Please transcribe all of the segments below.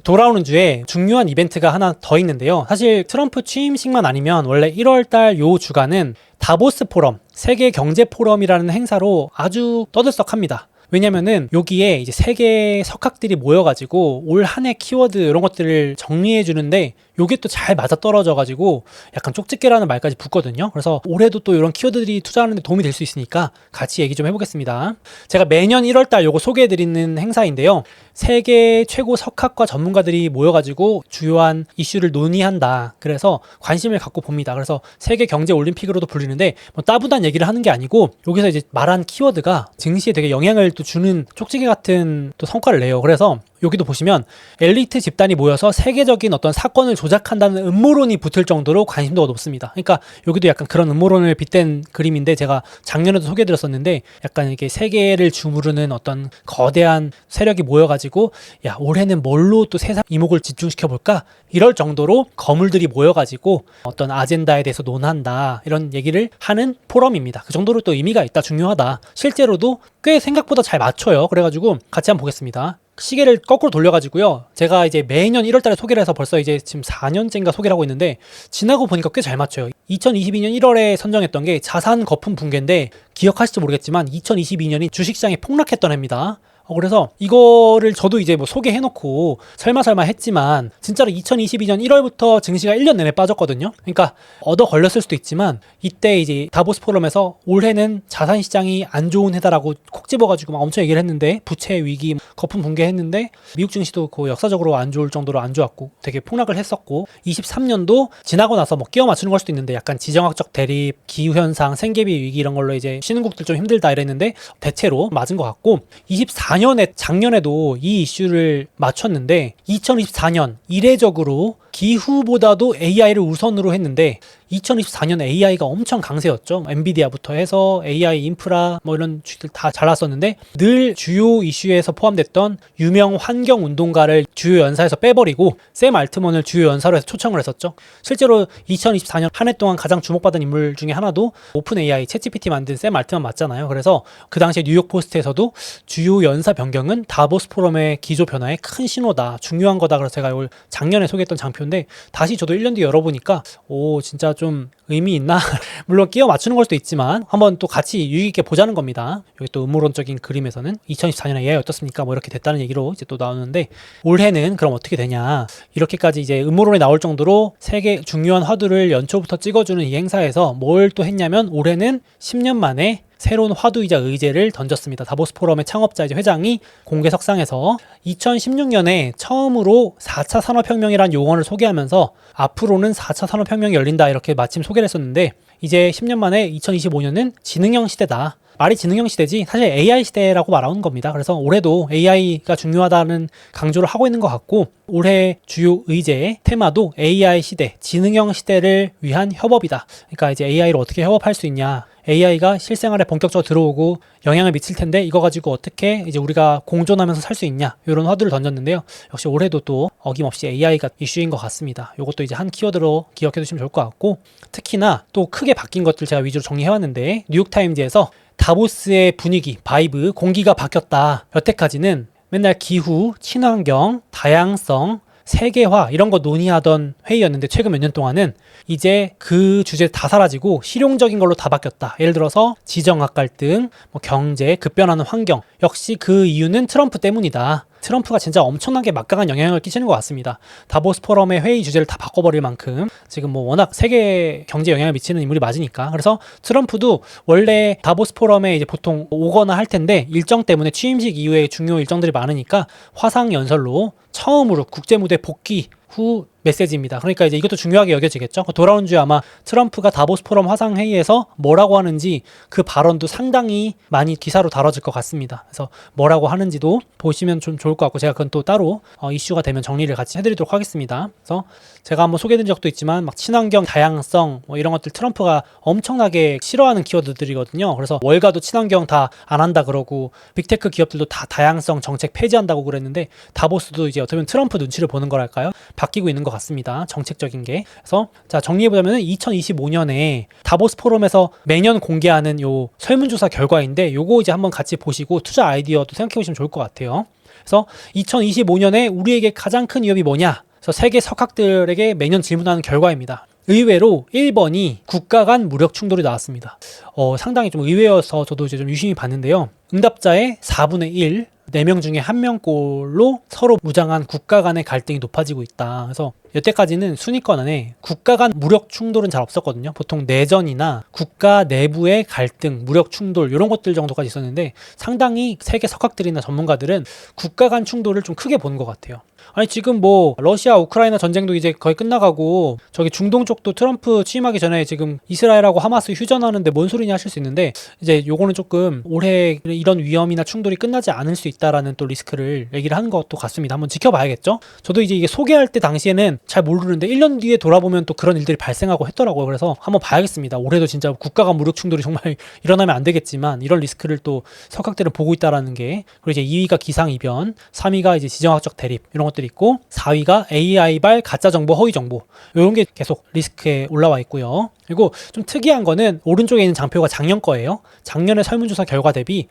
돌아오는 주에 중요한 이벤트가 하나 더 있는데요. 사실 트럼프 취임식만 아니면 원래 1월달 요 주간은 다보스 포럼, 세계 경제 포럼이라는 행사로 아주 떠들썩합니다. 왜냐면은 여기에 이제 세계 석학들이 모여가지고 올 한 해 키워드 이런 것들을 정리해 주는데 요게 또 잘 맞아 떨어져가지고 약간 쪽집게라는 말까지 붙거든요. 그래서 올해도 또 이런 키워드들이 투자하는 데 도움이 될 수 있으니까 같이 얘기 좀 해보겠습니다. 제가 매년 1월달 요거 소개해드리는 행사인데요. 세계 최고 석학과 전문가들이 모여가지고 주요한 이슈를 논의한다. 그래서 관심을 갖고 봅니다. 그래서 세계 경제 올림픽으로도 불리는데 뭐 따분한 얘기를 하는 게 아니고 여기서 이제 말한 키워드가 증시에 되게 영향을 또 주는 쪽지게 같은 또 성과를 내요. 그래서 여기도 보시면 엘리트 집단이 모여서 세계적인 어떤 사건을 조작한다는 음모론이 붙을 정도로 관심도가 높습니다. 그러니까 여기도 약간 그런 음모론을 빗댄 그림인데 제가 작년에도 소개해드렸었는데 약간 이렇게 세계를 주무르는 어떤 거대한 세력이 모여가지고 야 올해는 뭘로 또 세상 이목을 집중시켜볼까? 이럴 정도로 거물들이 모여가지고 어떤 아젠다에 대해서 논한다 이런 얘기를 하는 포럼입니다. 그 정도로 또 의미가 있다, 중요하다. 실제로도 꽤 생각보다 잘 맞춰요. 그래가지고 같이 한번 보겠습니다. 시계를 거꾸로 돌려가지고요. 제가 이제 매년 1월달에 소개를 해서 벌써 이제 지금 4년째인가 소개를 하고 있는데 지나고 보니까 꽤 잘 맞춰요. 2022년 1월에 선정했던 게 자산 거품 붕괴인데 기억하실지 모르겠지만 2022년이 주식시장이 폭락했던 해입니다. 그래서 이거를 저도 이제 뭐 소개해놓고 설마 했지만 진짜로 2022년 1월부터 증시가 1년 내내 빠졌거든요. 그러니까 얻어 걸렸을 수도 있지만 이때 이제 다보스 포럼에서 올해는 자산 시장이 안 좋은 해다라고 콕 집어가지고 막 엄청 얘기를 했는데 부채 위기, 거품 붕괴했는데 미국 증시도 그 역사적으로 안 좋을 정도로 안 좋았고 되게 폭락을 했었고 23년도 지나고 나서 뭐 끼워 맞추는 걸 수도 있는데 약간 지정학적 대립, 기후현상, 생계비 위기 이런 걸로 이제 신흥국들 좀 힘들다 이랬는데 대체로 맞은 것 같고 24년에 작년에도 이 이슈를 맞췄는데 2024년 이례적으로 기후보다도 AI를 우선으로 했는데 2024년 AI가 엄청 강세였죠. 엔비디아부터 해서 AI 인프라 뭐 이런 주식들 다 잘 나왔었는데 늘 주요 이슈에서 포함됐던 유명 환경 운동가를 주요 연사에서 빼버리고 샘 알트먼을 주요 연사로 해서 초청을 했었죠. 실제로 2024년 한 해 동안 가장 주목받은 인물 중에 하나도 오픈 AI 챗GPT 만든 샘 알트먼 맞잖아요. 그래서 그 당시에 뉴욕 포스트에서도 주요 연사 변경은 다보스 포럼의 기조 변화의 큰 신호다, 중요한 거다. 그래서 제가 올 작년에 소개했던 장표인데 다시 저도 1년 뒤에 열어보니까 오 진짜 좀 의미 있나? 물론 끼워 맞추는 걸 수도 있지만 한번 또 같이 유익 있게 보자는 겁니다. 여기 또 음모론적인 그림에서는 2024년에 AI 어떻습니까? 뭐 이렇게 됐다는 얘기로 이제 또 나오는데 올해는 그럼 어떻게 되냐? 이렇게까지 이제 음모론이 나올 정도로 세계 중요한 화두를 연초부터 찍어주는 이 행사에서 뭘 또 했냐면 올해는 10년 만에 새로운 화두이자 의제를 던졌습니다. 다보스 포럼의 창업자이자 회장이 공개석상에서 2016년에 처음으로 4차 산업혁명이라는 용어를 소개하면서 앞으로는 4차 산업혁명이 열린다 이렇게 마침 소개를 했었는데 이제 10년 만에 2025년은 지능형 시대다. 말이 지능형 시대지 사실 AI 시대라고 말하는 겁니다. 그래서 올해도 AI가 중요하다는 강조를 하고 있는 것 같고 올해 주요 의제의 테마도 AI 시대, 지능형 시대를 위한 협업이다. 그러니까 이제 AI를 어떻게 협업할 수 있냐. AI가 실생활에 본격적으로 들어오고 영향을 미칠 텐데 이거 가지고 어떻게 이제 우리가 공존하면서 살 수 있냐 이런 화두를 던졌는데요. 역시 올해도 또 어김없이 AI가 이슈인 것 같습니다. 이것도 이제 한 키워드로 기억해 두시면 좋을 것 같고 특히나 또 크게 바뀐 것들 제가 위주로 정리해왔는데 뉴욕타임즈에서 다보스의 분위기, 바이브, 공기가 바뀌었다. 여태까지는 맨날 기후, 친환경, 다양성, 세계화 이런 거 논의하던 회의였는데 최근 몇 년 동안은 이제 그 주제 다 사라지고 실용적인 걸로 다 바뀌었다. 예를 들어서 지정학 갈등, 뭐 경제, 급변하는 환경. 역시 그 이유는 트럼프 때문이다. 트럼프가 진짜 엄청나게 막강한 영향을 끼치는 것 같습니다. 다보스 포럼의 회의 주제를 다 바꿔버릴 만큼 지금 뭐 워낙 세계 경제에 영향을 미치는 인물이 맞으니까. 그래서 트럼프도 원래 다보스 포럼에 이제 보통 오거나 할 텐데 일정 때문에 취임식 이후에 중요 일정들이 많으니까 화상 연설로 처음으로 국제 무대 복귀 후 메시지입니다. 그러니까 이제 이것도 중요하게 여겨지겠죠. 돌아온 주에 아마 트럼프가 다보스 포럼 화상 회의에서 뭐라고 하는지 그 발언도 상당히 많이 기사로 다뤄질 것 같습니다. 그래서 뭐라고 하는지도 보시면 좀 좋을 것 같고 제가 그건 또 따로 이슈가 되면 정리를 같이 해드리도록 하겠습니다. 그래서 제가 한번 소개해드린 적도 있지만 막 친환경, 다양성 뭐 이런 것들 트럼프가 엄청나게 싫어하는 키워드들이거든요. 그래서 월가도 친환경 다 안 한다 그러고 빅테크 기업들도 다 다양성 정책 폐지한다고 그랬는데 다보스도 이제 어떻게 보면 트럼프 눈치를 보는 거랄까요? 바뀌고 있는 것 같습니다. 정책적인 게. 그래서 자 정리해보자면 2025년에 다보스 포럼에서 매년 공개하는 요 설문조사 결과인데 요거 이제 한번 같이 보시고 투자 아이디어도 생각해보시면 좋을 것 같아요. 그래서 2025년에 우리에게 가장 큰 위협이 뭐냐? 그래서 세계 석학들에게 매년 질문하는 결과입니다. 의외로 1번이 국가 간 무력 충돌이 나왔습니다. 상당히 좀 의외여서 저도 이제 좀 유심히 봤는데요. 응답자의 4분의 1, 4명 중에 1명꼴로 서로 무장한 국가 간의 갈등이 높아지고 있다. 그래서 여태까지는 순위권 안에 국가 간 무력 충돌은 잘 없었거든요. 보통 내전이나 국가 내부의 갈등, 무력 충돌 이런 것들 정도까지 있었는데 상당히 세계 석학들이나 전문가들은 국가 간 충돌을 좀 크게 보는 것 같아요. 아니 지금 뭐 러시아 우크라이나 전쟁도 이제 거의 끝나가고 저기 중동 쪽도 트럼프 취임하기 전에 지금 이스라엘하고 하마스 휴전하는데 뭔 소리냐 하실 수 있는데 이제 요거는 조금 올해 이런 위험이나 충돌이 끝나지 않을 수 있다라는 또 리스크를 얘기를 하는 것도 같습니다. 한번 지켜봐야겠죠. 저도 이제 이게 소개할 때 당시에는 잘 모르는데 1년 뒤에 돌아보면 또 그런 일들이 발생하고 했더라고요. 그래서 한번 봐야겠습니다. 올해도 진짜 국가 간 무력 충돌이 정말 일어나면 안 되겠지만 이런 리스크를 또 석학들은 보고 있다라는 게, 그리고 이제 2위가 기상이변, 3위가 이제 지정학적 대립 이런 것들이 있고 4위가 AI발 가짜정보, 허위정보 이런 게 계속 리스크에 올라와 있고요. 그리고 좀 특이한 거는 오른쪽에 있는 장표가 작년 거예요. 작년에 설문조사 결과 대비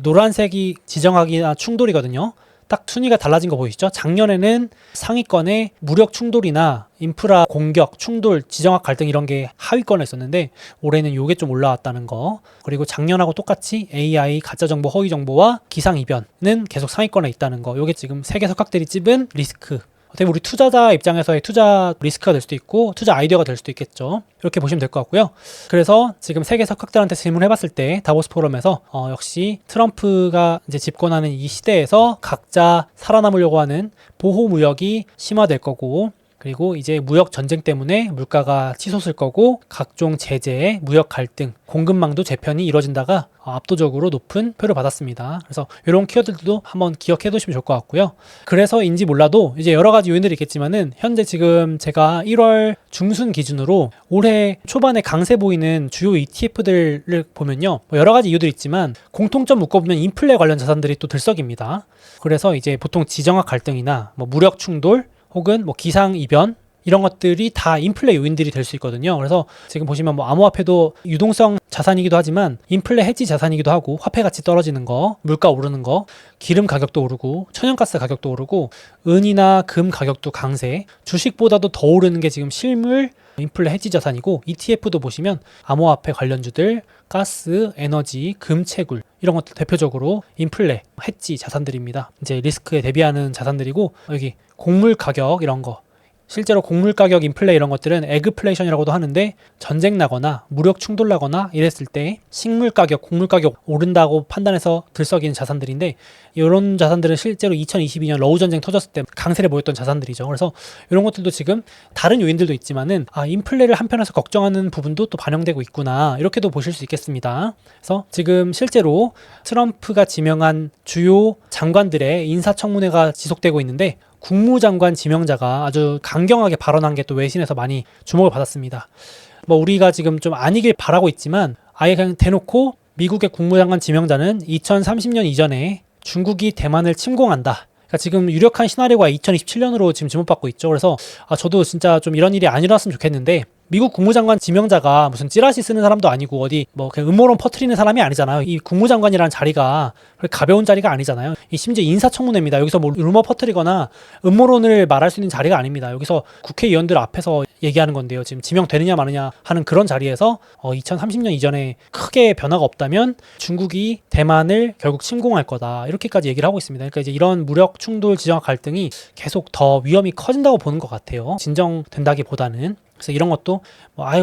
노란색이 지정학이나 충돌이거든요. 딱 순위가 달라진 거 보이시죠? 작년에는 상위권에 무력 충돌이나 인프라 공격, 충돌, 지정학 갈등 이런 게 하위권에 있었는데 올해는 요게 좀 올라왔다는 거. 그리고 작년하고 똑같이 AI, 가짜정보, 허위정보와 기상이변은 계속 상위권에 있다는 거. 요게 지금 세계 석학들이 찝은 리스크. 어떻게 우리 투자자 입장에서의 투자 리스크가 될 수도 있고 투자 아이디어가 될 수도 있겠죠. 이렇게 보시면 될 것 같고요. 그래서 지금 세계 석학들한테 질문해봤을 때 다보스 포럼에서 역시 트럼프가 이제 집권하는 이 시대에서 각자 살아남으려고 하는 보호 무역이 심화될 거고, 그리고 이제 무역 전쟁 때문에 물가가 치솟을 거고 각종 제재, 무역 갈등, 공급망도 재편이 이루어진다가 압도적으로 높은 표를 받았습니다. 그래서 이런 키워드들도 한번 기억해 두시면 좋을 것 같고요. 그래서인지 몰라도 이제 여러 가지 요인들이 있겠지만은 현재 지금 제가 1월 중순 기준으로 올해 초반에 강세 보이는 주요 ETF들을 보면요. 여러 가지 이유들이 있지만 공통점 묶어보면 인플레 관련 자산들이 또 들썩입니다. 그래서 이제 보통 지정학 갈등이나 무력 충돌 혹은 기상 이변 이런 것들이 다 인플레 요인들이 될 수 있거든요. 그래서 지금 보시면 암호화폐도 유동성 자산이기도 하지만 인플레 해지 자산이기도 하고, 화폐 가치 떨어지는 거, 물가 오르는 거, 기름 가격도 오르고 천연가스 가격도 오르고 은이나 금 가격도 강세, 주식보다도 더 오르는 게 지금 실물 인플레 해지 자산이고, ETF도 보시면 암호화폐 관련주들, 가스, 에너지, 금, 채굴 이런 것들 대표적으로 인플레 해지 자산들입니다. 이제 리스크에 대비하는 자산들이고, 여기 곡물 가격 이런 거, 실제로 곡물 가격 인플레 이런 것들은 에그플레이션이라고도 하는데 전쟁 나거나 무력 충돌 나거나 이랬을 때 식물 가격, 곡물 가격 오른다고 판단해서 들썩이는 자산들인데, 이런 자산들은 실제로 2022년 러우 전쟁 터졌을 때 강세를 보였던 자산들이죠. 그래서 이런 것들도 지금 다른 요인들도 있지만은 인플레를 한편에서 걱정하는 부분도 또 반영되고 있구나, 이렇게도 보실 수 있겠습니다. 그래서 지금 실제로 트럼프가 지명한 주요 장관들의 인사청문회가 지속되고 있는데 국무장관 지명자가 아주 강경하게 발언한 게 또 외신에서 많이 주목을 받았습니다. 우리가 지금 좀 아니길 바라고 있지만 아예 그냥 대놓고 미국의 국무장관 지명자는 2030년 이전에 중국이 대만을 침공한다. 그러니까 지금 유력한 시나리오가 2027년으로 지금 지목받고 있죠. 그래서 저도 진짜 좀 이런 일이 안 일어났으면 좋겠는데, 미국 국무장관 지명자가 무슨 찌라시 쓰는 사람도 아니고 어디 그냥 음모론 퍼뜨리는 사람이 아니잖아요. 이 국무장관이라는 자리가 가벼운 자리가 아니잖아요. 이 심지어 인사청문회입니다. 여기서 루머 퍼뜨리거나 음모론을 말할 수 있는 자리가 아닙니다. 여기서 국회의원들 앞에서 얘기하는 건데요. 지금 지명되느냐 마느냐 하는 그런 자리에서 2030년 이전에 크게 변화가 없다면 중국이 대만을 결국 침공할 거다, 이렇게까지 얘기를 하고 있습니다. 그러니까 이제 이런 무력 충돌, 지정학 갈등이 계속 더 위험이 커진다고 보는 것 같아요. 진정된다기보다는. 그래서 이런 것도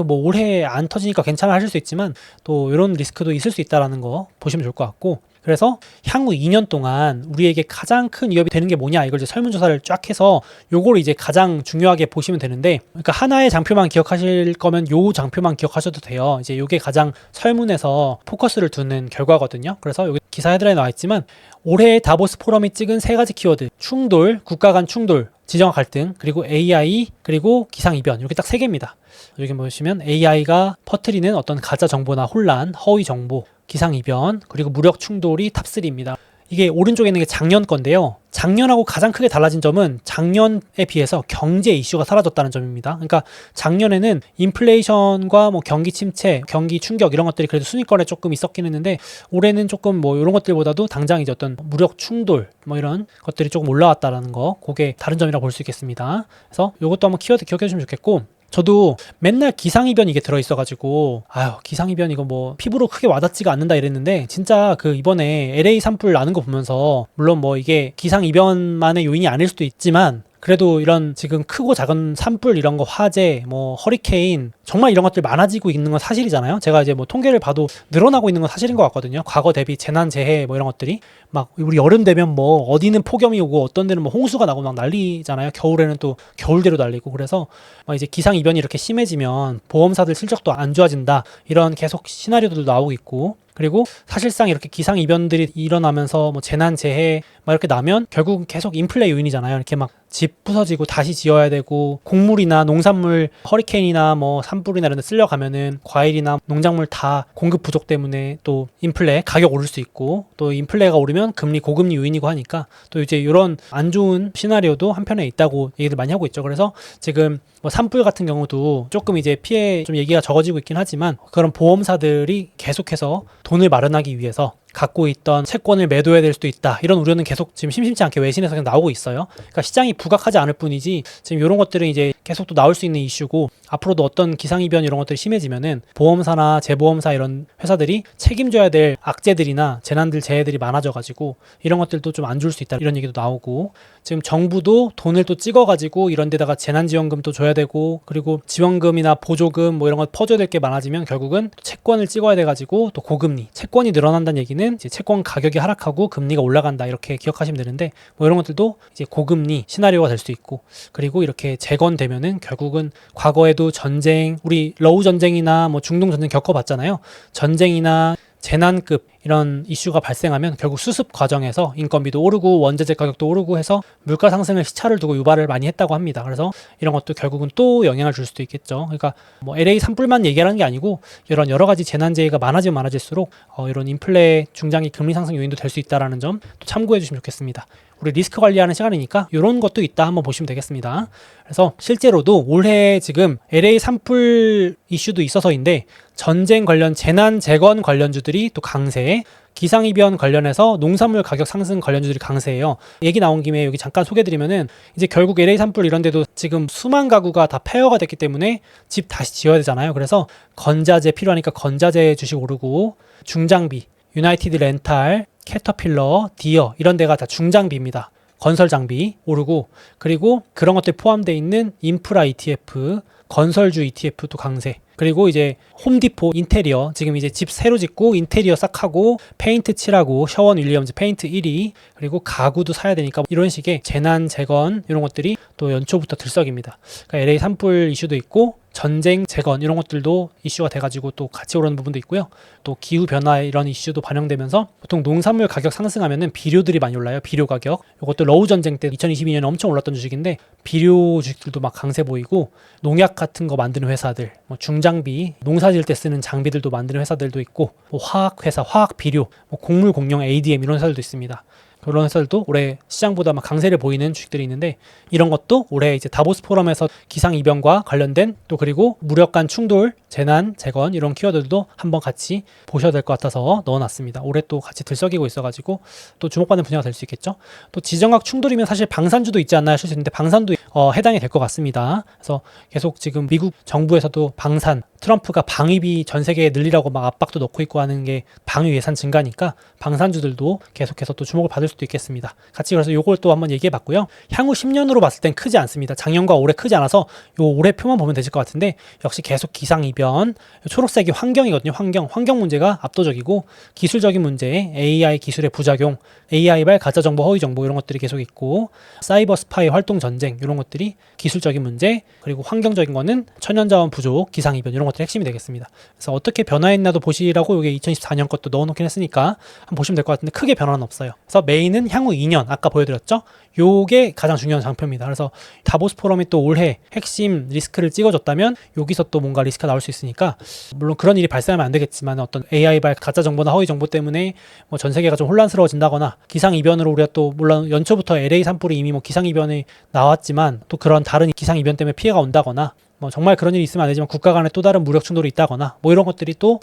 올해 안 터지니까 괜찮아 하실 수 있지만 또 이런 리스크도 있을 수 있다라는 거 보시면 좋을 것 같고, 그래서 향후 2년 동안 우리에게 가장 큰 위협이 되는 게 뭐냐, 이걸 이제 설문조사를 쫙 해서 요걸 이제 가장 중요하게 보시면 되는데, 그러니까 하나의 장표만 기억하실 거면 요 장표만 기억하셔도 돼요. 이제 요게 가장 설문에서 포커스를 두는 결과거든요. 그래서 여기 기사 헤드라인에 나와 있지만 올해 다보스 포럼이 찍은 3가지 키워드: 충돌, 국가 간 충돌, 지정학 갈등, 그리고 AI, 그리고 기상이변, 이렇게 딱 3개입니다. 여기 보시면 AI가 퍼뜨리는 어떤 가짜 정보나 혼란, 허위 정보, 기상이변, 그리고 무력 충돌이 탑3입니다. 이게 오른쪽에 있는 게 작년 건데요. 작년하고 가장 크게 달라진 점은 작년에 비해서 경제 이슈가 사라졌다는 점입니다. 그러니까 작년에는 인플레이션과 뭐 경기 침체, 경기 충격 이런 것들이 그래도 순위권에 조금 있었긴 했는데 올해는 조금 뭐 이런 것들보다도 당장 이제 어떤 무력 충돌 뭐 이런 것들이 조금 올라왔다라는 거, 그게 다른 점이라고 볼 수 있겠습니다. 그래서 이것도 한번 키워드 기억해 주시면 좋겠고, 저도 맨날 기상이변 이게 들어있어가지고 기상이변 이거 뭐 피부로 크게 와닿지가 않는다 이랬는데, 진짜 그 이번에 LA 산불 나는 거 보면서 물론 뭐 이게 기상이변만의 요인이 아닐 수도 있지만 그래도 이런 지금 크고 작은 산불 이런 거, 화재, 뭐 허리케인, 정말 이런 것들 많아지고 있는 건 사실이잖아요. 제가 이제 뭐 통계를 봐도 늘어나고 있는 건 사실인 것 같거든요. 과거 대비 재난, 재해 뭐 이런 것들이 막 우리 여름 되면 뭐 어디는 폭염이 오고 어떤 데는 뭐 홍수가 나고 막 난리잖아요. 겨울에는 또 겨울대로 날리고. 그래서 막 이제 기상 이변이 이렇게 심해지면 보험사들 실적도 안 좋아진다, 이런 계속 시나리오들도 나오고 있고, 그리고 사실상 이렇게 기상 이변들이 일어나면서 뭐 재난, 재해 막 이렇게 나면 결국 계속 인플레 요인이잖아요. 이렇게 막 집 부서지고 다시 지어야 되고, 곡물이나 농산물 허리케인이나 뭐 산불이나 이런 데 쓸려가면은 과일이나 농작물 다 공급 부족 때문에 또 인플레 가격 오를 수 있고, 또 인플레가 오르면 금리 고금리 요인이고 하니까 또 이제 이런 안 좋은 시나리오도 한편에 있다고 얘기들 많이 하고 있죠. 그래서 지금 뭐 산불 같은 경우도 조금 이제 피해 좀 얘기가 적어지고 있긴 하지만, 그런 보험사들이 계속해서 돈을 마련하기 위해서 갖고 있던 채권을 매도해야 될 수도 있다, 이런 우려는 계속 지금 심심치 않게 외신에서 그냥 나오고 있어요. 그러니까 시장이 부각하지 않을 뿐이지 지금 이런 것들은 이제 계속 또 나올 수 있는 이슈고, 앞으로도 어떤 기상이변 이런 것들이 심해지면은 보험사나 재보험사 이런 회사들이 책임져야 될 악재들이나 재난들, 재해들이 많아져가지고 이런 것들도 좀 안 줄 수 있다, 이런 얘기도 나오고, 지금 정부도 돈을 또 찍어가지고 이런 데다가 재난지원금도 줘야 되고, 그리고 지원금이나 보조금 뭐 이런 거 퍼줘야 될 게 많아지면 결국은 채권을 찍어야 돼가지고 또 고금리, 채권이 늘어난다는 얘기는 이제 채권 가격이 하락하고 금리가 올라간다, 이렇게 기억하시면 되는데, 뭐 이런 것들도 이제 고금리 시나리오가 될 수 있고, 그리고 이렇게 재건되면은 결국은 과거에도 전쟁, 우리 러우 전쟁이나 뭐 중동 전쟁 겪어봤잖아요. 전쟁이나 재난급 이런 이슈가 발생하면 결국 수습 과정에서 인건비도 오르고 원자재 가격도 오르고 해서 물가 상승을 시차를 두고 유발을 많이 했다고 합니다. 그래서 이런 것도 결국은 또 영향을 줄 수도 있겠죠. 그러니까 뭐 LA 산불만 얘기하는 게 아니고 이런 여러 가지 재난재해가 많아지면 많아질수록 이런 인플레, 중장기 금리 상승 요인도 될 수 있다라는 점 또 참고해 주시면 좋겠습니다. 우리 리스크 관리하는 시간이니까 이런 것도 있다 한번 보시면 되겠습니다. 그래서 실제로도 올해 지금 LA 산불 이슈도 있어서인데, 전쟁 관련 재난 재건 관련주들이 또 강세, 기상이변 관련해서 농산물 가격 상승 관련주들이 강세예요. 얘기 나온 김에 여기 잠깐 소개해드리면은, 이제 결국 LA 산불 이런 데도 지금 수만 가구가 다 폐허가 됐기 때문에 집 다시 지어야 되잖아요. 그래서 건자재 필요하니까 건자재 주식 오르고, 중장비, 유나이티드 렌탈, 캐터필러, 디어 이런 데가 다 중장비입니다. 건설 장비 오르고, 그리고 그런 것들 포함되어 있는 인프라 ETF, 건설주 ETF도 강세. 그리고 이제 홈디포 인테리어, 지금 이제 집 새로 짓고 인테리어 싹 하고 페인트 칠하고 셔원 윌리엄즈 페인트 1위, 그리고 가구도 사야 되니까 이런 식의 재난 재건 이런 것들이 또 연초부터 들썩입니다. 그러니까 LA 산불 이슈도 있고 전쟁 재건 이런 것들도 이슈가 돼가지고 또 같이 오르는 부분도 있고요. 또 기후 변화 이런 이슈도 반영되면서 보통 농산물 가격 상승하면은 비료들이 많이 올라요. 비료 가격. 이것도 러우 전쟁 때 2022년에 엄청 올랐던 주식인데, 비료 주식들도 막 강세 보이고, 농약 같은 거 만드는 회사들, 뭐 중장비, 농사 지을 때 쓰는 장비들도 만드는 회사들도 있고, 뭐 화학 회사, 화학 비료, 뭐 곡물 공룡 ADM 이런 회사들도 있습니다. 그런 회사들도 올해 시장보다 막 강세를 보이는 주식들이 있는데, 이런 것도 올해 이제 다보스 포럼에서 기상 이변과 관련된, 또 그리고 무력 간 충돌, 재난, 재건 이런 키워드들도 한번 같이 보셔야 될 것 같아서 넣어놨습니다. 올해 또 같이 들썩이고 있어가지고 또 주목받는 분야가 될 수 있겠죠. 또 지정학 충돌이면 사실 방산주도 있지 않나 하실 수 있는데, 방산도 해당이 될 것 같습니다. 그래서 계속 지금 미국 정부에서도 방산, 트럼프가 방위비 전 세계에 늘리라고 막 압박도 넣고 있고 하는 게 방위 예산 증가니까 방산주들도 계속해서 또 주목을 받을 수도 있겠습니다. 같이 그래서 요걸 또 한번 얘기해 봤고요. 향후 10년으로 봤을 땐 크지 않습니다. 작년과 올해 크지 않아서 요 올해 표만 보면 되실 것 같은데, 역시 계속 기상이변, 초록색이 환경이거든요. 환경 문제가 압도적이고, 기술적인 문제, AI 기술의 부작용, AI발 가짜정보, 허위정보 이런 것들이 계속 있고, 사이버 스파이 활동 전쟁 이런 것들이 기술적인 문제, 그리고 환경적인 거는 천연자원 부족, 기상이변 이런 것들이 핵심이 되겠습니다. 그래서 어떻게 변화했나도 보시라고, 이게 2024년 것도 넣어놓긴 했으니까 한번 보시면 될 것 같은데 크게 변화는 없어요. 그래서 메인 J는 향후 2년 아까 보여드렸죠. 요게 가장 중요한 장표입니다. 그래서 다보스 포럼이 또 올해 핵심 리스크를 찍어줬다면 여기서 또 뭔가 리스크가 나올 수 있으니까, 물론 그런 일이 발생하면 안 되겠지만 어떤 AI발 가짜 정보나 허위 정보 때문에 뭐 전 세계가 좀 혼란스러워진다거나, 기상이변으로 우리가 또 물론 연초부터 LA 산불이 이미 뭐 기상이변이 나왔지만 또 그런 다른 기상이변 때문에 피해가 온다거나, 뭐 정말 그런 일이 있으면 안 되지만 국가 간에 또 다른 무력 충돌이 있다거나 뭐 이런 것들이 또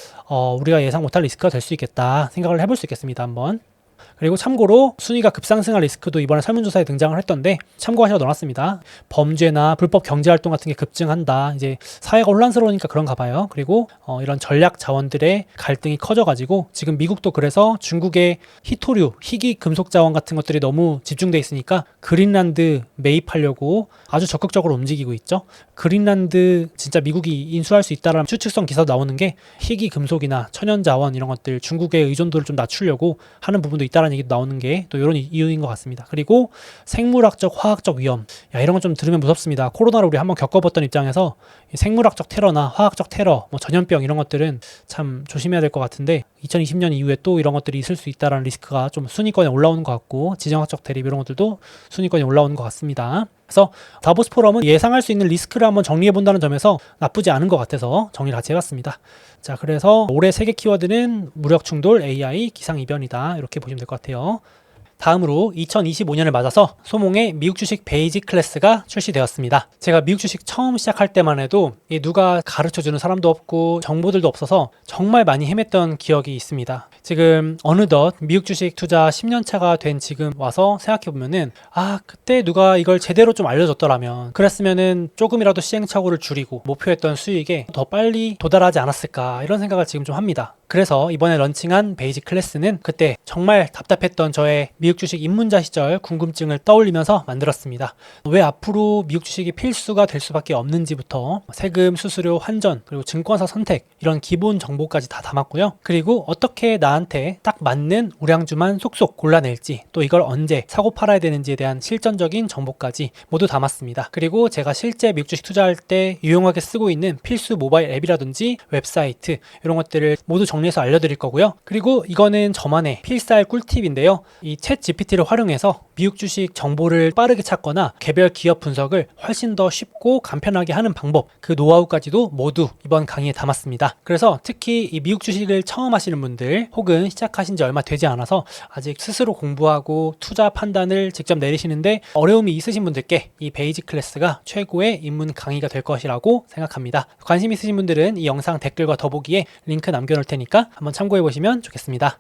우리가 예상 못할 리스크가 될 수 있겠다 생각을 해볼 수 있겠습니다. 한번. 그리고 참고로 순위가 급상승할 리스크도 이번에 설문조사에 등장을 했던데 참고하셔서 넣어놨습니다. 범죄나 불법 경제활동 같은 게 급증한다. 이제 사회가 혼란스러우니까 그런가 봐요. 그리고 이런 전략 자원들의 갈등이 커져가지고 지금 미국도 그래서 중국의 희토류, 희귀 금속 자원 같은 것들이 너무 집중돼 있으니까 그린란드 매입하려고 아주 적극적으로 움직이고 있죠. 그린란드 진짜 미국이 인수할 수 있다라는 추측성 기사도 나오는 게 희귀 금속이나 천연 자원 이런 것들 중국의 의존도를 좀 낮추려고 하는 부분도 있다라는 얘기도 나오는 게 또 이런 이유인 것 같습니다. 그리고 생물학적, 화학적 위험. 이런 건 좀 들으면 무섭습니다. 코로나를 우리 한번 겪어봤던 입장에서 생물학적 테러나 화학적 테러, 뭐 전염병 이런 것들은 참 조심해야 될 것 같은데 2020년 이후에 또 이런 것들이 있을 수 있다라는 리스크가 좀 순위권에 올라오는 것 같고, 지정학적 대립 이런 것들도 순위권에 올라오는 것 같습니다. 그래서 다보스 포럼은 예상할 수 있는 리스크를 한번 정리해 본다는 점에서 나쁘지 않은 것 같아서 정리를 같이 해봤습니다. 자, 그래서 올해 세계 키워드는 무력 충돌, AI, 기상이변이다. 이렇게 보시면 될 것 같아요. 다음으로 2025년을 맞아서 소몽의 미국 주식 베이직 클래스가 출시되었습니다. 제가 미국 주식 처음 시작할 때만 해도 누가 가르쳐주는 사람도 없고 정보들도 없어서 정말 많이 헤맸던 기억이 있습니다. 지금 어느덧 미국 주식 투자 10년 차가 된 지금 와서 생각해보면은 그때 누가 이걸 제대로 좀 알려줬더라면, 그랬으면은 조금이라도 시행착오를 줄이고 목표했던 수익에 더 빨리 도달하지 않았을까, 이런 생각을 지금 좀 합니다. 그래서 이번에 런칭한 베이직 클래스는 그때 정말 답답했던 저의 미국 주식 입문자 시절 궁금증을 떠올리면서 만들었습니다. 왜 앞으로 미국 주식이 필수가 될 수밖에 없는지부터 세금, 수수료, 환전, 그리고 증권사 선택, 이런 기본 정보까지 다 담았고요. 그리고 어떻게 나한테 딱 맞는 우량주만 속속 골라낼지, 또 이걸 언제 사고 팔아야 되는지에 대한 실전적인 정보까지 모두 담았습니다. 그리고 제가 실제 미국 주식 투자할 때 유용하게 쓰고 있는 필수 모바일 앱이라든지 웹사이트, 이런 것들을 모두 정리해서 알려드릴 거고요. 그리고 이거는 저만의 필살 꿀팁인데요. 이 챗 GPT를 활용해서 미국 주식 정보를 빠르게 찾거나 개별 기업 분석을 훨씬 더 쉽고 간편하게 하는 방법, 그 노하우까지도 모두 이번 강의에 담았습니다. 그래서 특히 이 미국 주식을 처음 하시는 분들, 혹은 시작하신 지 얼마 되지 않아서 아직 스스로 공부하고 투자 판단을 직접 내리시는데 어려움이 있으신 분들께 이 베이직 클래스가 최고의 입문 강의가 될 것이라고 생각합니다. 관심 있으신 분들은 이 영상 댓글과 더보기에 링크 남겨놓을 테니까 한번 참고해 보시면 좋겠습니다.